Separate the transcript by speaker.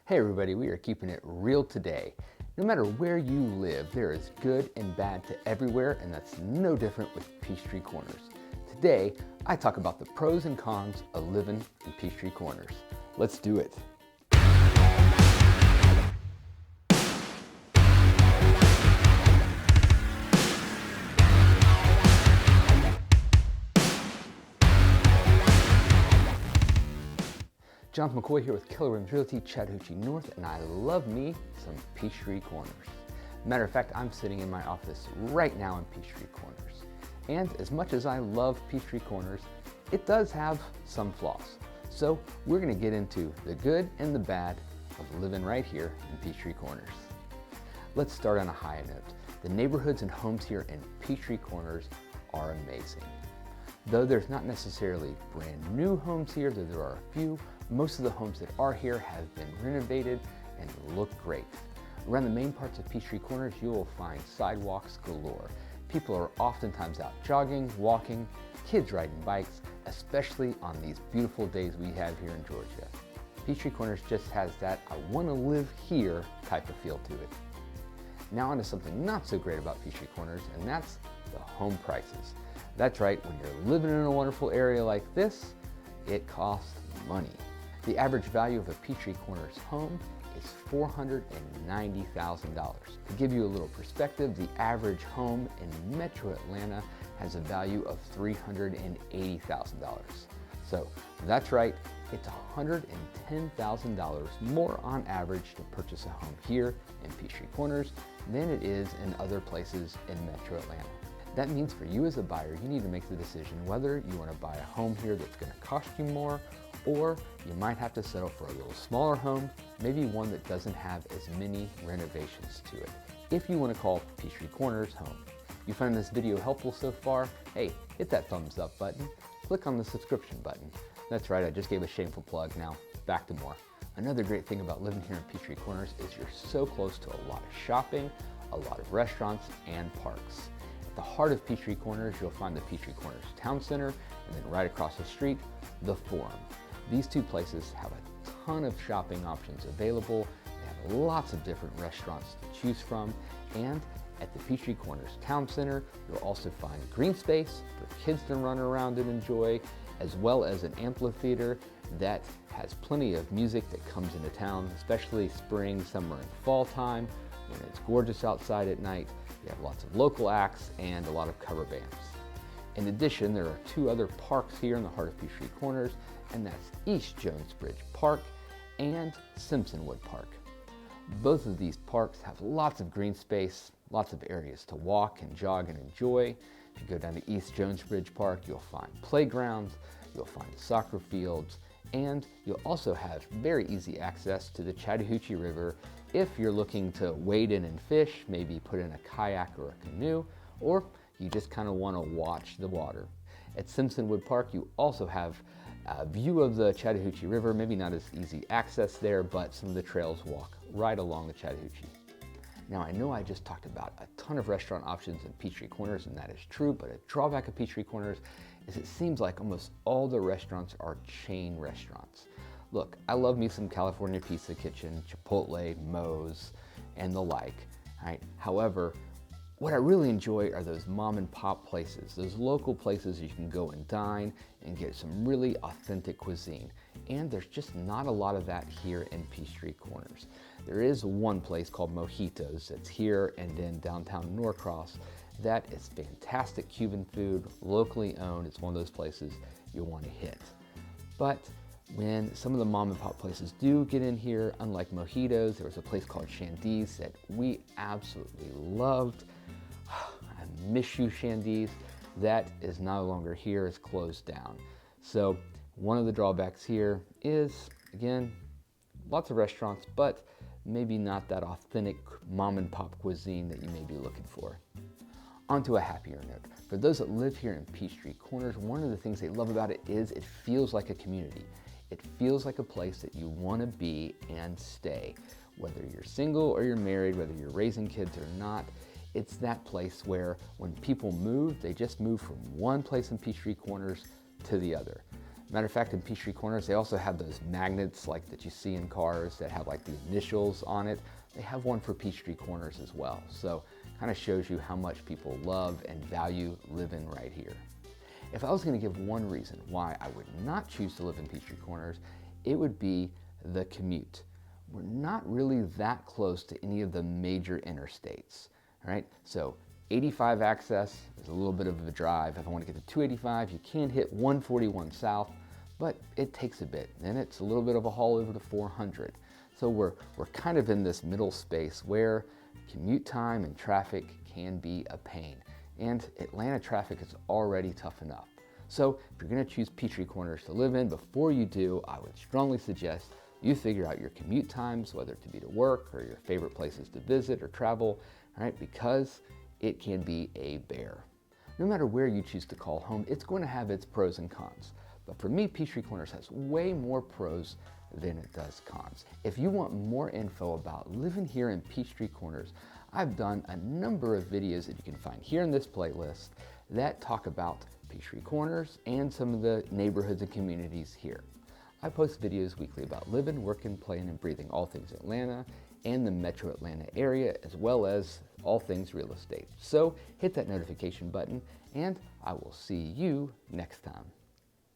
Speaker 1: Hey everybody, we are keeping it real today. No matter where you live, there is good and bad to everywhere, and that's no different with Peachtree Corners. Today, I talk about the pros and cons of living in Peachtree Corners. Let's do it. John McCoy here with Keller Williams Realty, Chattahoochee North, and I love me some Peachtree Corners. Matter of fact, I'm sitting in my office right now in Peachtree Corners. And as much as I love Peachtree Corners, it does have some flaws. So we're gonna get into the good and the bad of living right here in Peachtree Corners. Let's start on a high note. The neighborhoods and homes here in Peachtree Corners are amazing. Though there's not necessarily brand new homes here, though there are a few, most of the homes that are here have been renovated and look great. Around the main parts of Peachtree Corners, you will find sidewalks galore. People are oftentimes out jogging, walking, kids riding bikes, especially on these beautiful days we have here in Georgia. Peachtree Corners just has that I want to live here type of feel to it. Now onto something not so great about Peachtree Corners, and that's the home prices. That's right, when you're living in a wonderful area like this, it costs money. The average value of a Peachtree Corners home is $490,000. To give you a little perspective, the average home in Metro Atlanta has a value of $380,000. So that's right, it's $110,000 more on average to purchase a home here in Peachtree Corners than it is in other places in Metro Atlanta. That means for you as a buyer, you need to make the decision whether you want to buy a home here that's going to cost you more, or you might have to settle for a little smaller home, maybe one that doesn't have as many renovations to it. If you want to call Peachtree Corners home. You find this video helpful so far? Hey, hit that thumbs up button. Click on the subscription button. That's right, I just gave a shameful plug. Now, back to more. Another great thing about living here in Peachtree Corners is you're so close to a lot of shopping, a lot of restaurants, and parks. At the heart of Peachtree Corners, you'll find the Peachtree Corners Town Center, and then right across the street, the Forum. These two places have a ton of shopping options available. They have lots of different restaurants to choose from, and at the Peachtree Corners Town Center, you'll also find green space for kids to run around and enjoy, as well as an amphitheater that has plenty of music that comes into town, especially spring, summer, and fall time, when it's gorgeous outside at night. You have lots of local acts and a lot of cover bands. In addition, there are two other parks here in the heart of Peachtree Corners, and that's East Jonesbridge Park and Simpsonwood Park. Both of these parks have lots of green space, lots of areas to walk and jog and enjoy. If you go down to East Jonesbridge Park, you'll find playgrounds, you'll find soccer fields, and you'll also have very easy access to the Chattahoochee River if you're looking to wade in and fish, maybe put in a kayak or a canoe, or you just kind of want to watch the water. At Simpsonwood Park, you also have a view of the Chattahoochee River, maybe not as easy access there, but some of the trails walk right along the Chattahoochee. Now, I know I just talked about a ton of restaurant options in Peachtree Corners, and that is true, but a drawback of Peachtree Corners is it seems like almost all the restaurants are chain restaurants. Look, I love me some California Pizza Kitchen, Chipotle, Moe's, and the like. Right? However, what I really enjoy are those mom and pop places, those local places you can go and dine and get some really authentic cuisine. And there's just not a lot of that here in Peachtree Corners. There is one place called Mojitos that's here and in downtown Norcross that is fantastic Cuban food, locally owned. It's one of those places you'll want to hit. But when some of the mom and pop places do get in here, unlike Mojitos, there was a place called Shandy's that we absolutely loved. I miss you, Shandy's. That is no longer here, it's closed down. So one of the drawbacks here is, again, lots of restaurants, but maybe not that authentic mom and pop cuisine that you may be looking for. On to a happier note. For those that live here in Peachtree Corners, one of the things they love about it is it feels like a community. It feels like a place that you want to be and stay. Whether you're single or you're married, whether you're raising kids or not, it's that place where when people move, they just move from one place in Peachtree Corners to the other. Matter of fact, in Peachtree Corners, they also have those magnets like that you see in cars that have like the initials on it. They have one for Peachtree Corners as well. So kind of shows you how much people love and value living right here. If I was going to give one reason why I would not choose to live in Peachtree Corners, it would be the commute. We're not really that close to any of the major interstates, all right? So 85 access is a little bit of a drive. If I want to get to 285, you can hit 141 south, but it takes a bit. Then it's a little bit of a haul over to 400. So we're kind of in this middle space where commute time and traffic can be a pain. And Atlanta traffic is already tough enough. So if you're going to choose Peachtree Corners to live in, before you do, I would strongly suggest you figure out your commute times, whether it to be to work or your favorite places to visit or travel, all right, because it can be a bear. No matter where you choose to call home, it's going to have its pros and cons. But for me, Peachtree Corners has way more pros than it does cons. If you want more info about living here in Peachtree Corners, I've done a number of videos that you can find here in this playlist that talk about Peachtree Corners and some of the neighborhoods and communities here. I post videos weekly about living, working, playing, and breathing all things Atlanta and the metro Atlanta area, as well as all things real estate. So hit that notification button, and I will see you next time.